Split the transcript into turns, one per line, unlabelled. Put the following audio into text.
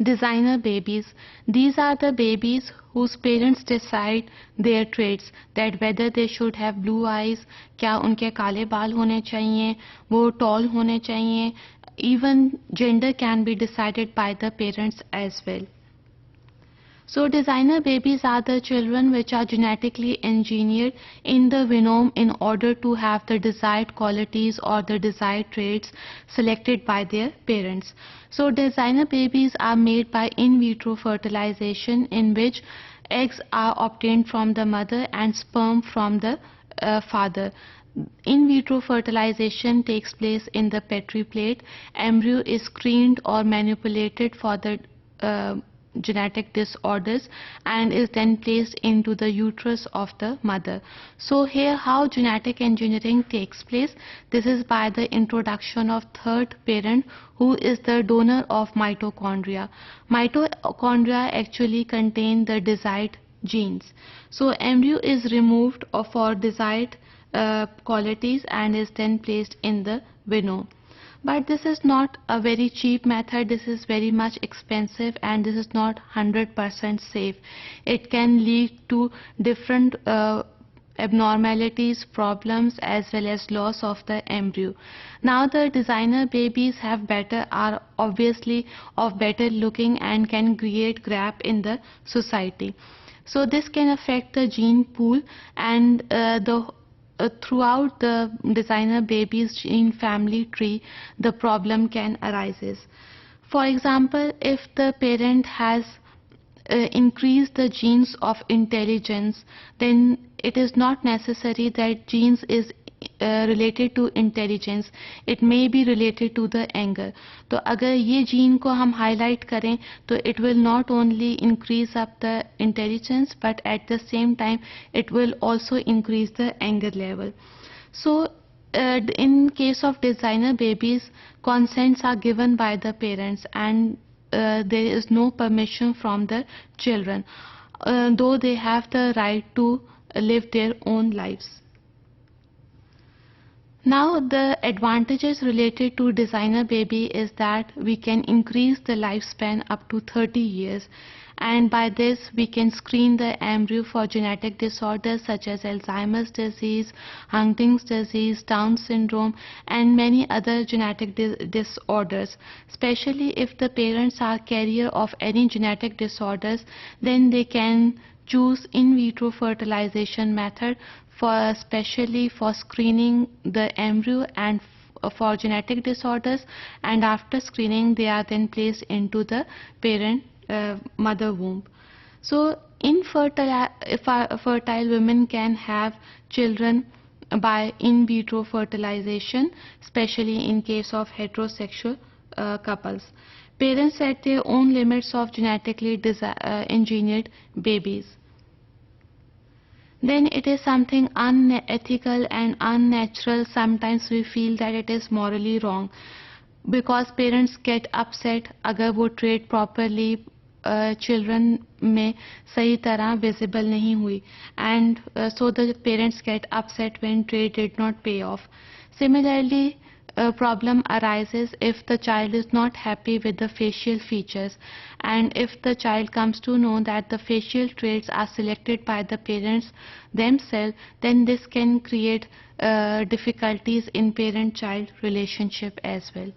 Designer babies. These are the babies whose parents decide their traits, that whether they should have blue eyes, क्या उनके काले बाल होने चाहिए, वो tall होने चाहिए. Even gender can be decided by the parents as well. So designer babies are the children which are genetically engineered in the genome in order to have the desired qualities or the desired traits selected by their parents. So designer babies are made by in vitro fertilization, in which eggs are obtained from the mother and sperm from the father. In vitro fertilization takes place in the Petri plate. Embryo is screened or manipulated for the genetic disorders and is then placed into the uterus of the mother. So here how genetic engineering takes place. This is by the introduction of third parent, who is the donor of mitochondria. Mitochondria actually contain the desired genes. So embryo is removed for desired qualities and is then placed in the genome. But this is not a very cheap method. This is very much expensive and this is not 100% safe. It can lead to different abnormalities, problems, as well as loss of the embryo. Now the designer babies are obviously of better looking and can create gap in the society. So this can affect the gene pool and throughout the designer baby's gene family tree, the problem can arises. For example, if the parent has increased the genes of intelligence, then it is not necessary that genes is related to intelligence. It may be related to the anger. तो अगर ये gene को हम highlight करें तो it will not only increase up the intelligence but at the same time it will also increase the anger level. So in case of designer babies, consents are given by the parents and there is no permission from the children, though they have the right to live their own lives. Now the advantages related to designer baby is that we can increase the lifespan up to 30 years, and by this we can screen the embryo for genetic disorders such as Alzheimer's disease, Huntington's disease, Down syndrome and many other genetic disorders. Especially if the parents are carrier of any genetic disorders, then they can choose in vitro fertilization method especially for screening the embryo and for genetic disorders, and after screening they are then placed into the parent mother womb. So fertile women can have children by in vitro fertilization, especially in case of heterosexual couples. Parents set their own limits of genetically engineered babies. Then it is something unethical and unnatural. Sometimes we feel that it is morally wrong because parents get upset अगर वो trait properly children में सही तरह visible नहीं हुई, and so the parents get upset when trait did not pay off. Similarly, a problem arises if the child is not happy with the facial features, and if the child comes to know that the facial traits are selected by the parents themselves, then this can create difficulties in parent-child relationship as well.